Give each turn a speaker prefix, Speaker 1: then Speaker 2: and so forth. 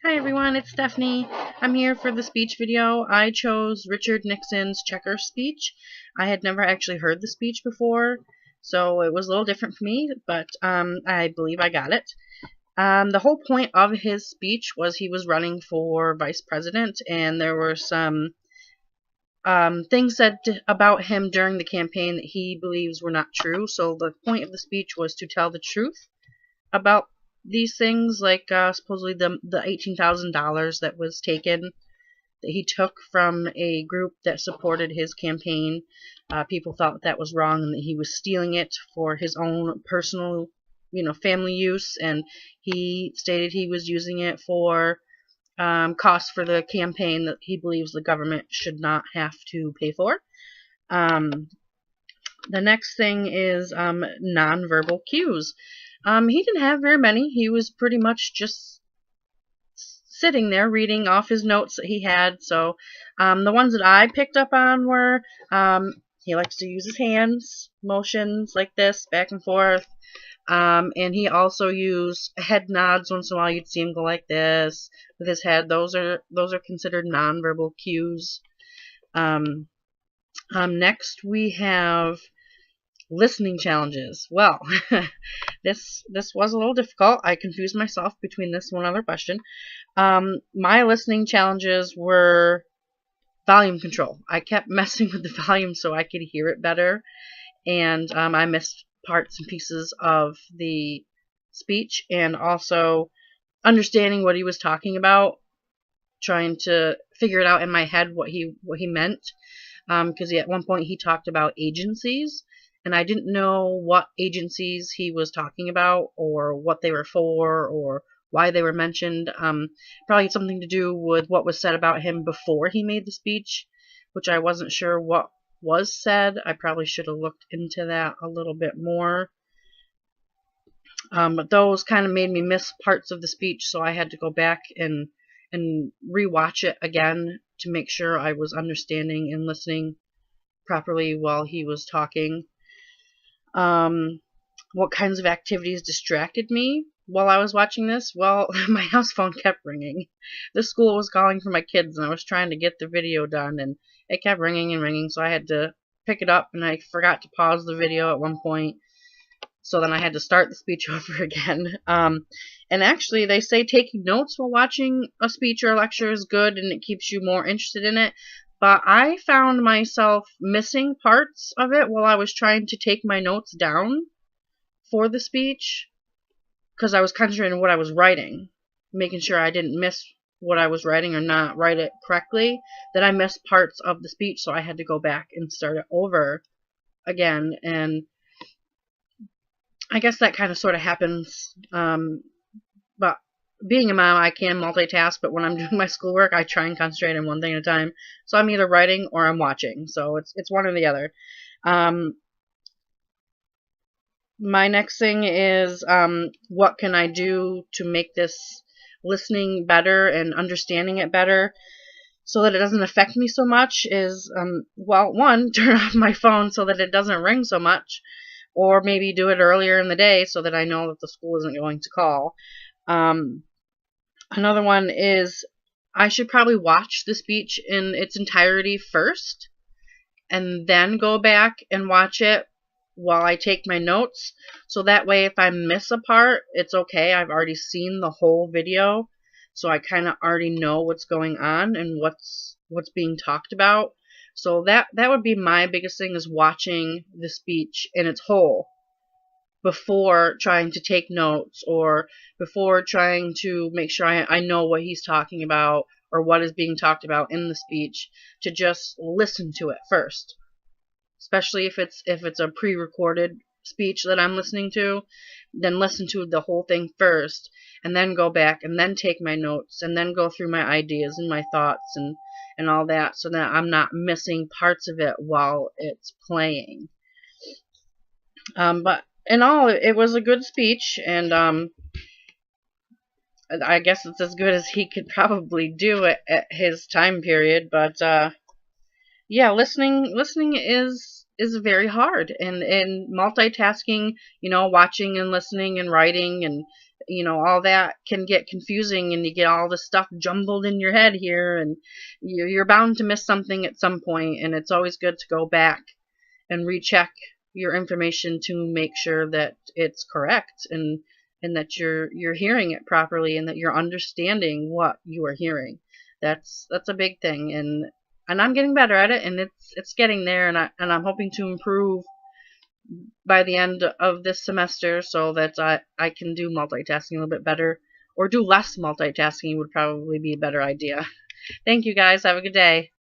Speaker 1: Hi everyone, it's Stephanie. I'm here for the speech video. I chose Richard Nixon's Checker speech. I had never actually heard the speech before, so it was a little different for me, but I believe I got it. The whole point of his speech was he was running for vice president, and there were some things said about him during the campaign that he believes were not true, so the point of the speech was to tell the truth about these things, like supposedly the $18,000 that was taken, that he took from a group that supported his campaign. People thought that was wrong and that he was stealing it for his own personal, family use, and he stated he was using it for costs for the campaign that he believes the government should not have to pay for. The next thing is nonverbal cues. He didn't have very many. He was pretty much just sitting there reading off his notes that he had. So the ones that I picked up on were he likes to use his hands, motions like this, back and forth. And he also used head nods. Once in a while you'd see him go like this with his head. Those are considered nonverbal cues. Next we have listening challenges. Well, this was a little difficult. I confused myself between this and one other question. My listening challenges were volume control. I kept messing with the volume so I could hear it better, and I missed parts and pieces of the speech, and also understanding what he was talking about, trying to figure it out in my head what he meant, because at one point he talked about agencies, and I didn't know what agencies he was talking about, or what they were for, or why they were mentioned. Probably something to do with what was said about him before he made the speech, which I wasn't sure what was said. I probably should have looked into that a little bit more. But those kind of made me miss parts of the speech, so I had to go back and rewatch it again to make sure I was understanding and listening properly while he was talking. What kinds of activities distracted me while I was watching this? Well, my house phone kept ringing. The school was calling for my kids, and I was trying to get the video done, and it kept ringing and ringing, so I had to pick it up, and I forgot to pause the video at one point, so then I had to start the speech over again. And actually, they say taking notes while watching a speech or a lecture is good, and it keeps you more interested in it. But I found myself missing parts of it while I was trying to take my notes down for the speech, because I was concentrating on what I was writing, making sure I didn't miss what I was writing or not write it correctly. Then I missed parts of the speech, so I had to go back and start it over again. And I guess that kind of sort of happens. But being a mom, I can multitask, but when I'm doing my schoolwork, I try and concentrate on one thing at a time. So I'm either writing or I'm watching. So it's one or the other. My next thing is what can I do to make this listening better and understanding it better so that it doesn't affect me so much is, well, one, turn off my phone so that it doesn't ring so much, or maybe do it earlier in the day so that I know that the school isn't going to call. Another one is I should probably watch the speech in its entirety first and then go back and watch it while I take my notes, so that way if I miss a part, it's okay. I've already seen the whole video, so I kind of already know what's going on and what's being talked about. So that would be my biggest thing, is watching the speech in its whole before trying to take notes, or before trying to make sure I know what he's talking about or what is being talked about in the speech, to just listen to it first. Especially if it's a pre-recorded speech that I'm listening to, then listen to the whole thing first, and then go back and then take my notes and then go through my ideas and my thoughts and all that, so that I'm not missing parts of it while it's playing. But in all, it was a good speech, and I guess it's as good as he could probably do it at his time period. But yeah, listening is very hard, and multitasking, watching and listening and writing, and all that can get confusing, and you get all this stuff jumbled in your head here, and you're bound to miss something at some point, and it's always good to go back and recheck your information to make sure that it's correct, and that you're hearing it properly, and that you're understanding what you are hearing. That's a big thing, and I'm getting better at it, and it's getting there, and I'm hoping to improve by the end of this semester, so that I can do multitasking a little bit better, or do less multitasking would probably be a better idea. Thank you guys. Have a good day.